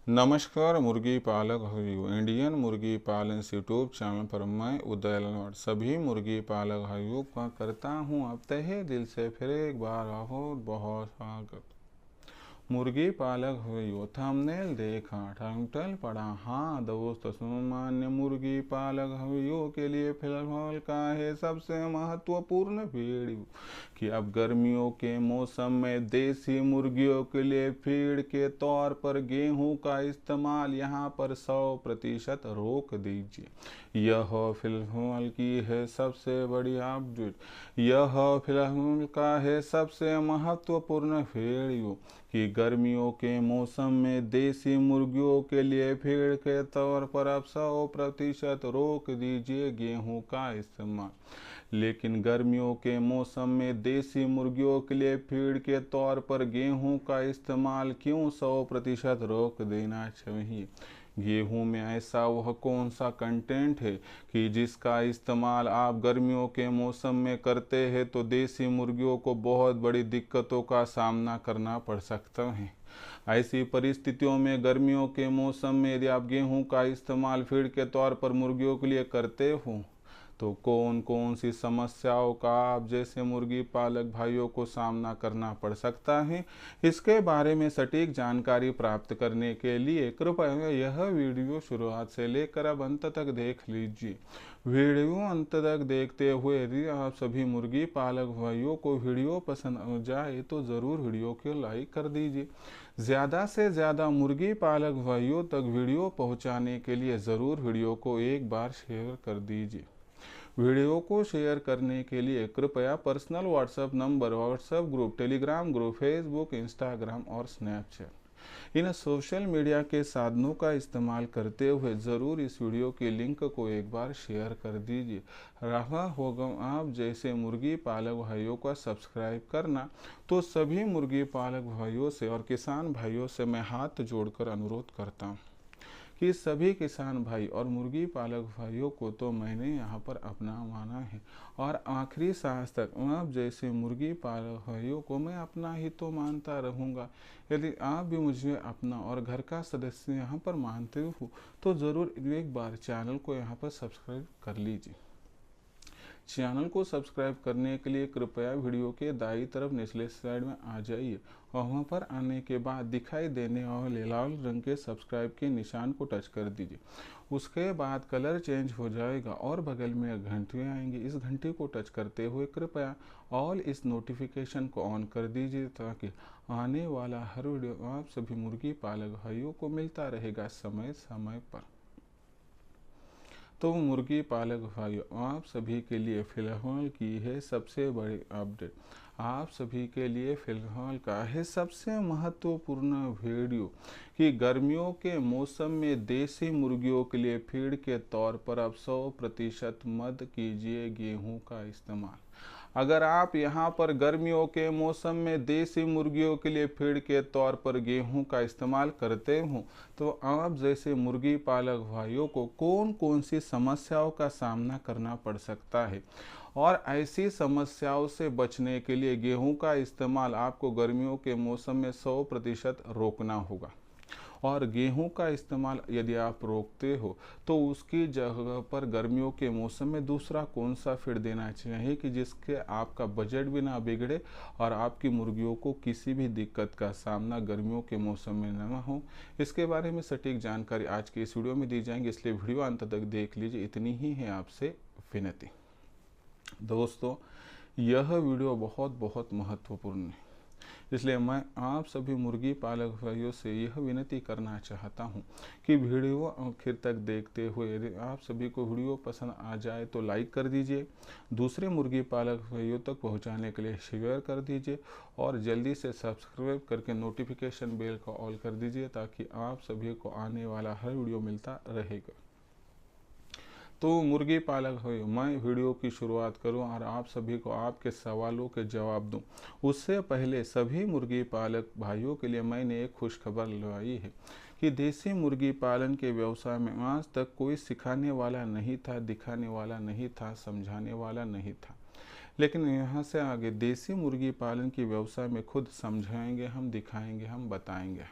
नमस्कार मुर्गी पालक भाइयों, इंडियन मुर्गी पालन यूट्यूब चैनल पर मैं उदय लनवाड़ सभी मुर्गी पालक भाइयों का करता हूं अब तहे दिल से फिर एक बार बहुत बहुत स्वागत। मुर्गी पालक भाइयों, थंबनेल देखा, टाइटल पढ़ा। हाँ दोस्त, सामान्य मुर्गी पालक भाइयों के लिए फिलहाल का है सबसे महत्वपूर्ण वीडियो कि अब गर्मियों के मौसम में देसी मुर्गियों के लिए फीड के तौर पर गेहूं का इस्तेमाल यहाँ पर 100% रोक दीजिए। यह फिलहाल की है सबसे बड़ी अपडेट। यह फिलहाल का है सबसे महत्वपूर्ण वीडियो कि गर्मियों के मौसम में देसी मुर्गियों के लिए फीड के तौर पर अब 100% रोक दीजिए गेहूं का इस्तेमाल। लेकिन गर्मियों के मौसम में देसी मुर्गियों के लिए फीड के तौर पर गेहूं का इस्तेमाल क्यों 100% रोक देना चाहिए? गेहूं में ऐसा वह कौन सा कंटेंट है कि जिसका इस्तेमाल आप गर्मियों के मौसम में करते हैं तो देसी मुर्गियों को बहुत बड़ी दिक्कतों का सामना करना पड़ सकता है। ऐसी परिस्थितियों में गर्मियों के मौसम में यदि आप गेहूं का इस्तेमाल फीड के तौर पर मुर्गियों के लिए करते हो तो कौन कौन सी समस्याओं का आप जैसे मुर्गी पालक भाइयों को सामना करना पड़ सकता है, इसके बारे में सटीक जानकारी प्राप्त करने के लिए कृपया यह वीडियो शुरुआत से लेकर अब अंत तक देख लीजिए। वीडियो अंत तक देखते हुए यदि आप सभी मुर्गी पालक भाइयों को वीडियो पसंद आ जाए तो ज़रूर वीडियो को लाइक कर दीजिए। ज़्यादा से ज़्यादा मुर्गी पालक भाइयों तक वीडियो पहुंचाने के लिए ज़रूर वीडियो को एक बार शेयर कर दीजिए। वीडियो को शेयर करने के लिए कृपया personal WhatsApp number, WhatsApp group, Telegram group, Facebook, Instagram और स्नैपचैट इन सोशल मीडिया के साधनों का इस्तेमाल करते हुए ज़रूर इस वीडियो के लिंक को एक बार शेयर कर दीजिए। रहा होगा आप जैसे मुर्गी पालक भाइयों का सब्सक्राइब करना, तो सभी मुर्गी पालक भाइयों से और किसान भाइयों से मैं हाथ जोड़कर अनुरोध करता हूँ कि सभी किसान भाई और मुर्गी पालक भाइयों को तो मैंने यहाँ पर अपना माना है और आखिरी सांस तक आप जैसे मुर्गी पालक भाइयों को मैं अपना ही तो मानता रहूँगा। यदि आप भी मुझे अपना और घर का सदस्य यहाँ पर मानते हो तो ज़रूर एक बार चैनल को यहाँ पर सब्सक्राइब कर लीजिए। चैनल को सब्सक्राइब करने के लिए कृपया वीडियो के दाईं तरफ निचले साइड में आ जाइए और वहाँ पर आने के बाद दिखाई देने वाले लाल रंग के सब्सक्राइब के निशान को टच कर दीजिए। उसके बाद कलर चेंज हो जाएगा और बगल में घंटी आएंगी। इस घंटी को टच करते हुए कृपया ऑल इस नोटिफिकेशन को ऑन कर दीजिए ताकि आने वाला हर वीडियो आप सभी मुर्गी पालक भाइयों को मिलता रहेगा समय समय पर। तो मुर्गी पालक भाइयों, आप सभी के लिए फ़िलहाल की है सबसे बड़ी अपडेट। आप सभी के लिए फ़िलहाल का है सबसे महत्वपूर्ण वीडियो कि गर्मियों के मौसम में देसी मुर्गियों के लिए फीड के तौर पर अब 100% मत कीजिए गेहूं का इस्तेमाल। अगर आप यहाँ पर गर्मियों के मौसम में देसी मुर्गियों के लिए फीड के तौर पर गेहूं का इस्तेमाल करते हो तो आप जैसे मुर्गी पालक भाइयों को कौन कौन सी समस्याओं का सामना करना पड़ सकता है और ऐसी समस्याओं से बचने के लिए गेहूं का इस्तेमाल आपको गर्मियों के मौसम में 100% रोकना होगा। और गेहूं का इस्तेमाल यदि आप रोकते हो तो उसकी जगह पर गर्मियों के मौसम में दूसरा कौन सा फीड देना चाहिए कि जिसके आपका बजट भी ना बिगड़े और आपकी मुर्गियों को किसी भी दिक्कत का सामना गर्मियों के मौसम में न हो। इसके बारे में सटीक जानकारी आज के इस वीडियो में दी जाएंगी, इसलिए वीडियो अंत तक देख लीजिए। इतनी ही है आपसे विनती। दोस्तों, यह वीडियो बहुत बहुत महत्वपूर्ण है, इसलिए मैं आप सभी मुर्गी पालक भाइयों से यह विनती करना चाहता हूं कि वीडियो आखिर तक देखते हुए यदि आप सभी को वीडियो पसंद आ जाए तो लाइक कर दीजिए, दूसरे मुर्गी पालक भाइयों तक पहुंचाने के लिए शेयर कर दीजिए और जल्दी से सब्सक्राइब करके नोटिफिकेशन बेल को ऑल कर दीजिए ताकि आप सभी को आने वाला हर वीडियो मिलता रहेगा। तो मुर्गी पालक हो, मैं वीडियो की शुरुआत करूं और आप सभी को आपके सवालों के जवाब दूं उससे पहले सभी मुर्गी पालक भाइयों के लिए मैंने एक खुशखबर लाई है कि देसी मुर्गी पालन के व्यवसाय में आज तक कोई सिखाने वाला नहीं था, दिखाने वाला नहीं था, समझाने वाला नहीं था। लेकिन यहाँ से आगे देसी मुर्गी पालन के व्यवसाय में खुद समझाएंगे हम, दिखाएंगे हम, बताएंगे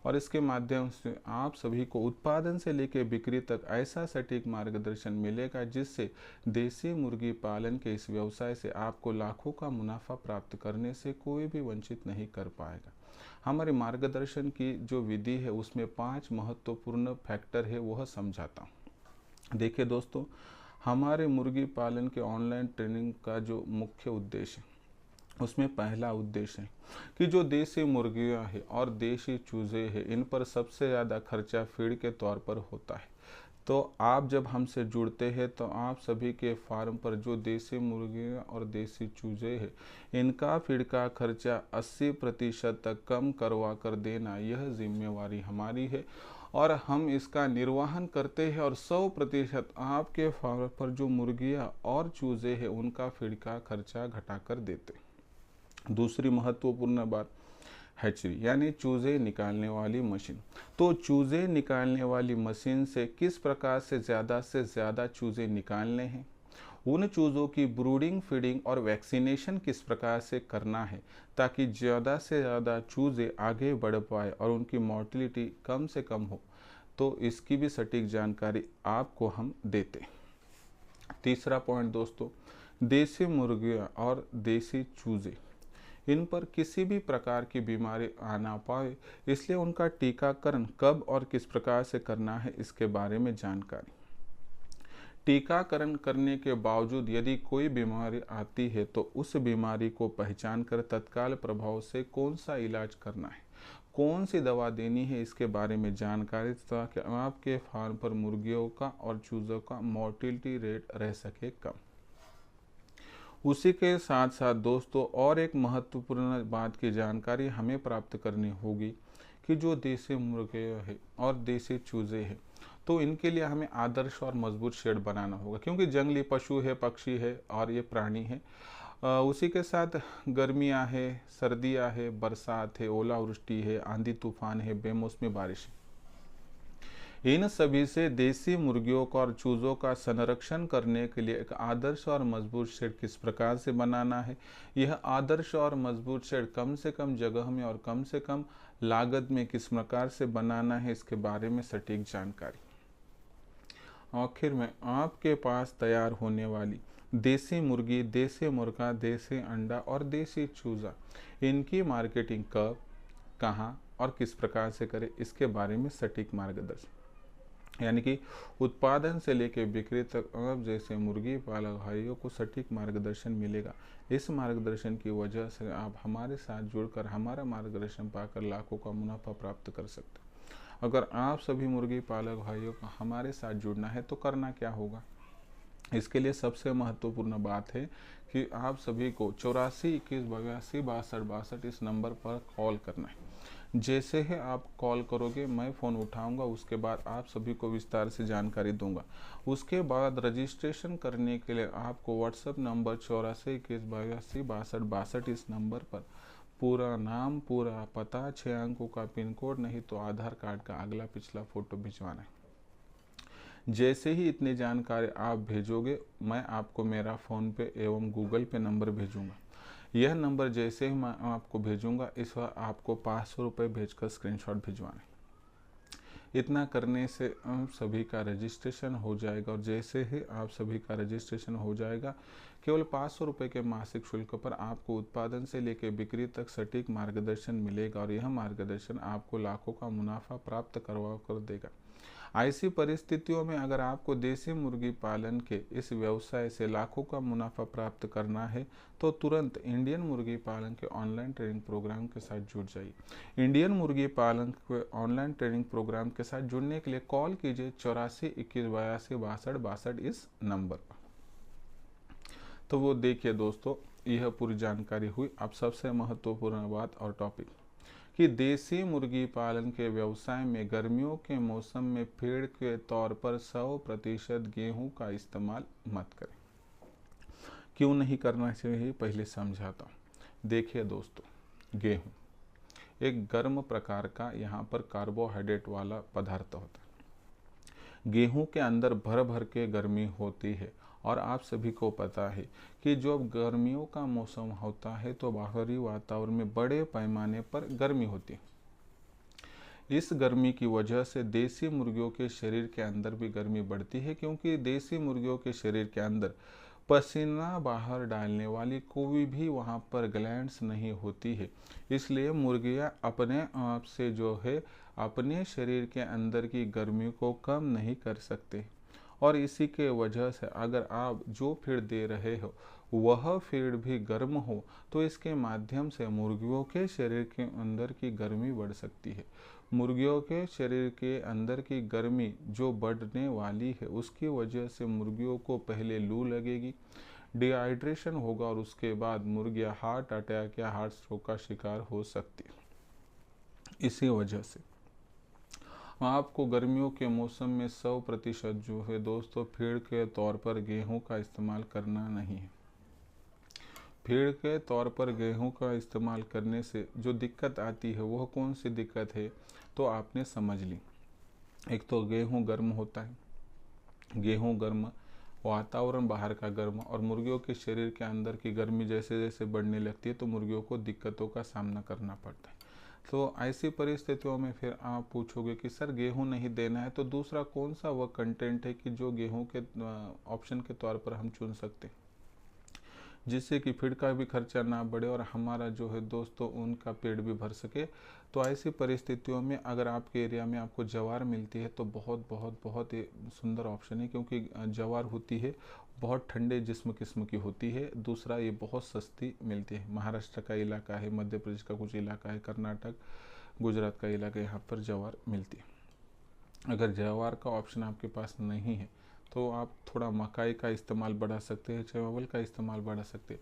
और इसके माध्यम से आप सभी को उत्पादन से लेकर बिक्री तक ऐसा सटीक मार्गदर्शन मिलेगा जिससे देसी मुर्गी पालन के इस व्यवसाय से आपको लाखों का मुनाफा प्राप्त करने से कोई भी वंचित नहीं कर पाएगा। हमारे मार्गदर्शन की जो विधि है उसमें 5 महत्वपूर्ण फैक्टर है, वह समझाता हूँ। देखिए दोस्तों, हमारे मुर्गी पालन के ऑनलाइन ट्रेनिंग का जो मुख्य उद्देश्य है उसमें पहला उद्देश्य है कि जो देसी मुर्गियाँ हैं और देसी चूजे हैं इन पर सबसे ज़्यादा खर्चा फीड के तौर पर होता है। तो आप जब हमसे जुड़ते हैं तो आप सभी के फार्म पर जो देसी मुर्गियाँ और देसी चूजे हैं इनका फीड का खर्चा 80% तक कम करवा कर देना, यह जिम्मेवारी हमारी है और हम इसका निर्वहन करते हैं और 100% आपके फार्म पर जो मुर्गियाँ और चूजे हैं उनका फीड का खर्चा घटा कर देते हैं। दूसरी महत्वपूर्ण बात, हैचरी यानी चूजे निकालने वाली मशीन। तो चूजे निकालने वाली मशीन से किस प्रकार से ज़्यादा चूजे निकालने हैं, उन चूज़ों की ब्रूडिंग, फीडिंग और वैक्सीनेशन किस प्रकार से करना है ताकि ज़्यादा से ज़्यादा चूज़े आगे बढ़ पाए और उनकी मोर्टिलिटी कम से कम हो, तो इसकी भी सटीक जानकारी आपको हम देते हैं। तीसरा पॉइंट दोस्तों, देसी मुर्गियाँ और देसी चूज़े इन पर किसी भी प्रकार की बीमारी आ ना पाए, इसलिए उनका टीकाकरण कब और किस प्रकार से करना है इसके बारे में जानकारी। टीकाकरण करने के बावजूद यदि कोई बीमारी आती है तो उस बीमारी को पहचान कर तत्काल प्रभाव से कौन सा इलाज करना है, कौन सी दवा देनी है, इसके बारे में जानकारी ताकि आपके फार्म पर मुर्गियों का और चूज़ों का मोर्टिलिटी रेट रह सके कम। उसी के साथ साथ दोस्तों और एक महत्वपूर्ण बात की जानकारी हमें प्राप्त करनी होगी कि जो देसी मुर्गे है और देसी चूज़े हैं तो इनके लिए हमें आदर्श और मजबूत शेड बनाना होगा, क्योंकि जंगली पशु है, पक्षी है और ये प्राणी है। उसी के साथ गर्मियाँ है, सर्दियाँ है, बरसात है, ओलावृष्टि है, आंधी तूफान है, बेमौसमी बारिश है। इन सभी से देसी मुर्गियों का और चूज़ों का संरक्षण करने के लिए एक आदर्श और मजबूत शेड किस प्रकार से बनाना है, यह आदर्श और मजबूत शेड कम से कम जगह में और कम से कम लागत में किस प्रकार से बनाना है, इसके बारे में सटीक जानकारी। आखिर में आपके पास तैयार होने वाली देसी मुर्गी, देसी मुर्गा, देसी अंडा और देसी चूज़ा, इनकी मार्केटिंग कब, कहाँ और किस प्रकार से करें, इसके बारे में सटीक मार्गदर्शन, यानी कि उत्पादन से लेकर बिक्री तक आप जैसे मुर्गी पालक भाइयों को सटीक मार्गदर्शन मिलेगा। इस मार्गदर्शन की वजह से आप हमारे साथ जुड़कर हमारा मार्गदर्शन पाकर लाखों का मुनाफा प्राप्त कर सकते हैं। अगर आप सभी मुर्गी पालक भाइयों को हमारे साथ जुड़ना है तो करना क्या होगा, इसके लिए सबसे महत्वपूर्ण बात है कि आप सभी को 84 21 82 62 62 इस नंबर पर कॉल करना है। जैसे ही आप कॉल करोगे मैं फ़ोन उठाऊंगा, उसके बाद आप सभी को विस्तार से जानकारी दूंगा। उसके बाद रजिस्ट्रेशन करने के लिए आपको व्हाट्सएप नंबर 84 21 82 62 62 इस नंबर पर पूरा नाम, पूरा पता, 6 अंकों का पिन कोड, नहीं तो आधार कार्ड का अगला पिछला फ़ोटो भिजवाना है। जैसे ही इतनी जानकारी आप भेजोगे मैं आपको मेरा फ़ोनपे एवं गूगल पे नंबर भेजूंगा। यह नंबर जैसे ही मैं आपको भेजूंगा इस बार आपको 500 रुपये भेजकर स्क्रीनशॉट भिजवाना है। इतना करने से आप सभी का रजिस्ट्रेशन हो जाएगा और जैसे ही आप सभी का रजिस्ट्रेशन हो जाएगा केवल 500 रुपये के मासिक शुल्क पर आपको उत्पादन से लेकर बिक्री तक सटीक मार्गदर्शन मिलेगा और यह मार्गदर्शन आपको लाखों का मुनाफा प्राप्त करवा कर देगा। ऐसी परिस्थितियों में अगर आपको देसी मुर्गी पालन के इस व्यवसाय से लाखों का मुनाफा प्राप्त करना है तो तुरंत इंडियन मुर्गी पालन के ऑनलाइन ट्रेनिंग प्रोग्राम के साथ जुड़ जाइए। इंडियन मुर्गी पालन के ऑनलाइन ट्रेनिंग प्रोग्राम के साथ जुड़ने के लिए कॉल कीजिए 84 21 82 62 62 इस नंबर पर। तो वो देखिए दोस्तों, यह पूरी जानकारी हुई। अब सबसे महत्वपूर्ण बात और टॉपिक कि देसी मुर्गी पालन के व्यवसाय में गर्मियों के मौसम में फीड के तौर पर 100% गेहूं का इस्तेमाल मत करें। क्यों नहीं करना चाहिए पहले समझाता हूँ। देखिए दोस्तों, गेहूं एक गर्म प्रकार का यहाँ पर कार्बोहाइड्रेट वाला पदार्थ होता है। गेहूं के अंदर भर भर के गर्मी होती है और आप सभी को पता है कि जब गर्मियों का मौसम होता है तो बाहरी वातावरण में बड़े पैमाने पर गर्मी होती है। इस गर्मी की वजह से देसी मुर्गियों के शरीर के अंदर भी गर्मी बढ़ती है, क्योंकि देसी मुर्गियों के शरीर के अंदर पसीना बाहर डालने वाली कोई भी वहाँ पर ग्लैंड्स नहीं होती है। इसलिए मुर्गियाँ अपने आप से जो है अपने शरीर के अंदर की गर्मी को कम नहीं कर सकते, और इसी के वजह से अगर आप जो फीड दे रहे हो वह फीड भी गर्म हो तो इसके माध्यम से मुर्गियों के शरीर के अंदर की गर्मी बढ़ सकती है। मुर्गियों के शरीर के अंदर की गर्मी जो बढ़ने वाली है उसकी वजह से मुर्गियों को पहले लू लगेगी, डिहाइड्रेशन होगा, और उसके बाद मुर्गियां हार्ट अटैक या हार्ट स्ट्रोक का शिकार हो सकती है। इसी वजह से आपको गर्मियों के मौसम में 100% जो है दोस्तों फीड के तौर पर गेहूं का इस्तेमाल करना नहीं है। फीड के तौर पर गेहूं का इस्तेमाल करने से जो दिक्कत आती है वह कौन सी दिक्कत है, तो आपने समझ ली। एक तो गेहूं गर्म होता है, गेहूं गर्म, वातावरण बाहर का गर्म, और मुर्गियों के शरीर के अंदर की गर्मी जैसे जैसे बढ़ने लगती है तो मुर्गियों को दिक्कतों का सामना करना पड़ता है। तो ऐसी परिस्थितियों में फिर आप पूछोगे कि सर गेहूं नहीं देना है, तो दूसरा कौन सा वह कंटेंट है कि जो गेहूं के ऑप्शन के तौर पर हम चुन सकते हैं, जिससे कि फीड का भी खर्चा ना बढ़े और हमारा जो है दोस्तों उनका पेट भी भर सके। तो ऐसी परिस्थितियों में अगर आपके एरिया में आपको ज्वार मिलती है तो बहुत बहुत बहुत ही सुंदर ऑप्शन है, क्योंकि ज्वार होती है बहुत ठंडे जिस्म किस्म की होती है। दूसरा ये बहुत सस्ती मिलती है। महाराष्ट्र का इलाका है, मध्य प्रदेश का कुछ इलाका है, कर्नाटक, गुजरात का इलाका, यहाँ पर ज्वार मिलती है। अगर ज्वार का ऑप्शन आपके पास नहीं है तो आप थोड़ा मकाई का इस्तेमाल बढ़ा सकते हैं, चावल का इस्तेमाल बढ़ा सकते हैं।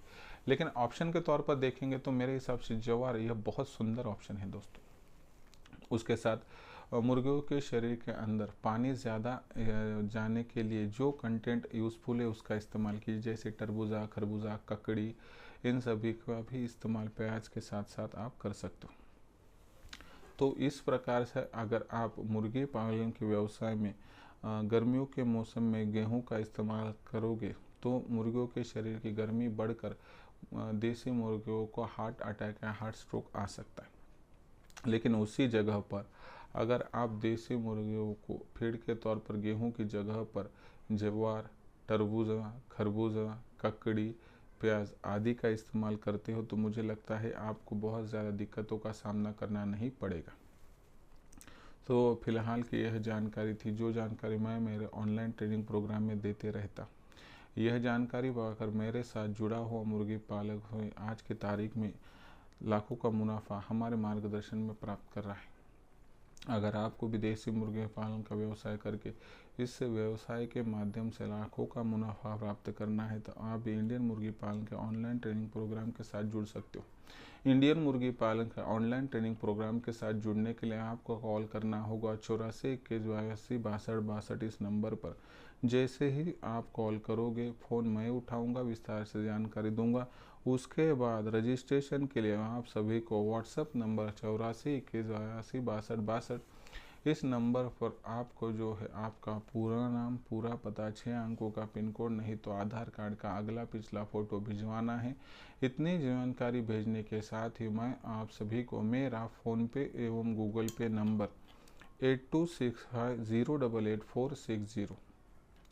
लेकिन ऑप्शन के तौर पर देखेंगे तो मेरे हिसाब से ज्वार यह बहुत सुंदर ऑप्शन है दोस्तों। उसके साथ मुर्गियों के शरीर के अंदर पानी ज़्यादा जाने के लिए जो कंटेंट यूज़फुल है उसका इस्तेमाल कीजिए, जैसे तरबूजा, खरबूजा, ककड़ी, इन सभी का भी इस्तेमाल प्याज के साथ साथ आप कर सकते हो। तो इस प्रकार से अगर आप मुर्गी पालन के व्यवसाय में गर्मियों के मौसम में गेहूं का इस्तेमाल करोगे तो मुर्गियों के शरीर की गर्मी बढ़कर देसी मुर्गियों को हार्ट अटैक या हार्ट स्ट्रोक आ सकता है। लेकिन उसी जगह पर अगर आप देसी मुर्गियों को फीड के तौर पर गेहूं की जगह पर ज्वार, तरबूजा, खरबूजा, ककड़ी, प्याज आदि का इस्तेमाल करते हो तो मुझे लगता है आपको बहुत ज़्यादा दिक्कतों का सामना करना नहीं पड़ेगा। तो फिलहाल की यह जानकारी थी, जो जानकारी मैं मेरे ऑनलाइन ट्रेनिंग प्रोग्राम में देते रहता। यह जानकारी पाकर मेरे साथ जुड़ा हुआ मुर्गी पालक हुए आज की तारीख में लाखों का मुनाफा हमारे मार्गदर्शन में प्राप्त कर रहा है। अगर आपको भी देसी मुर्गी पालन का व्यवसाय करके इस व्यवसाय के माध्यम से लाखों का मुनाफा प्राप्त करना है तो आप भी इंडियन मुर्गी पालन के ऑनलाइन ट्रेनिंग प्रोग्राम के साथ जुड़ सकते हो। इंडियन मुर्गी पालन के ऑनलाइन ट्रेनिंग प्रोग्राम के साथ जुड़ने के लिए आपको कॉल करना होगा 84 21 82 62 इस नंबर पर। जैसे ही आप कॉल करोगे फ़ोन मैं उठाऊंगा, विस्तार से जानकारी दूंगा। उसके बाद रजिस्ट्रेशन के लिए आप सभी को व्हाट्सएप नंबर 84 21 82 62 इस नंबर पर आपको जो है आपका पूरा नाम, पूरा पता, 6 अंकों का पिन कोड, नहीं तो आधार कार्ड का अगला पिछला फ़ोटो भिजवाना है। इतनी जानकारी भेजने के साथ ही मैं आप सभी को मेरा फ़ोनपे एवं गूगल पे नंबर 8265088460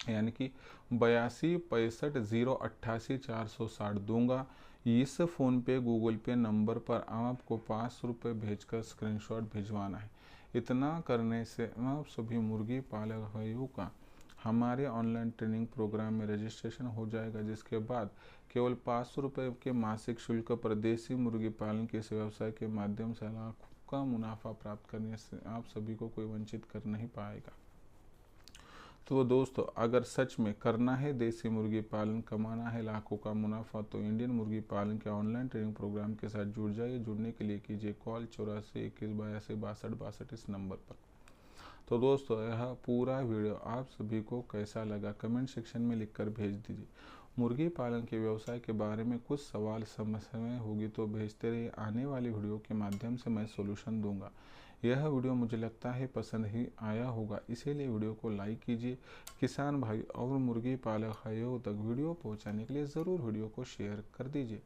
यानी कि 8265088460 दूंगा। इस फ़ोन पे गूगल पे नंबर पर आपको 5 रुपये भेजकर स्क्रीनशॉट भिजवाना है। इतना करने से आप सभी मुर्गी पालक भाइयों का हमारे ऑनलाइन ट्रेनिंग प्रोग्राम में रजिस्ट्रेशन हो जाएगा, जिसके बाद केवल 500 रुपये के मासिक शुल्क पर देसी मुर्गी पालन के इस व्यवसाय के माध्यम से लाखों का मुनाफा प्राप्त करने से आप सभी को कोई वंचित कर नहीं पाएगा। तो दोस्तों अगर सच में करना है देसी मुर्गी पालन, कमाना है लाखों का मुनाफा, तो इंडियन मुर्गी पालन के ऑनलाइन ट्रेनिंग प्रोग्राम के साथ जुड़ जाइए। जुड़ने के लिए कीजिए कॉल 84 21 82 62 इस नंबर पर। तो दोस्तों यह पूरा वीडियो आप सभी को कैसा लगा कमेंट सेक्शन में लिखकर भेज दीजिए। मुर्गी पालन के व्यवसाय के बारे में कुछ सवाल समस्याएं होगी तो भेजते रहिए, आने वाली वीडियो के माध्यम से मैं सोल्यूशन दूंगा। यह वीडियो मुझे लगता है पसंद ही आया होगा, इसीलिए वीडियो को लाइक कीजिए। किसान भाई और मुर्गी पालक भाइयों तक वीडियो पहुंचाने के लिए ज़रूर वीडियो को शेयर कर दीजिए।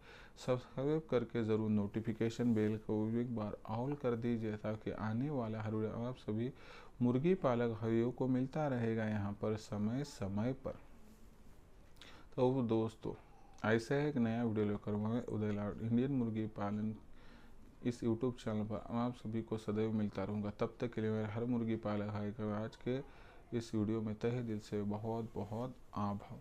सब्सक्राइब करके ज़रूर नोटिफिकेशन बेल को एक बार ऑल कर दीजिए, ताकि आने वाला हर वीडियो आप सभी मुर्गी पालक भाइयों को मिलता रहेगा यहाँ पर समय समय पर। तो दोस्तों, ऐसा एक नया वीडियो लेकर मैं उदय लाड इंडियन मुर्गी पालन इस यूट्यूब चैनल पर आप सभी को सदैव मिलता रहूँगा। तब तक के लिए मेरे हर मुर्गी पालक भाई को आज के इस वीडियो में तहे दिल से बहुत बहुत आभार।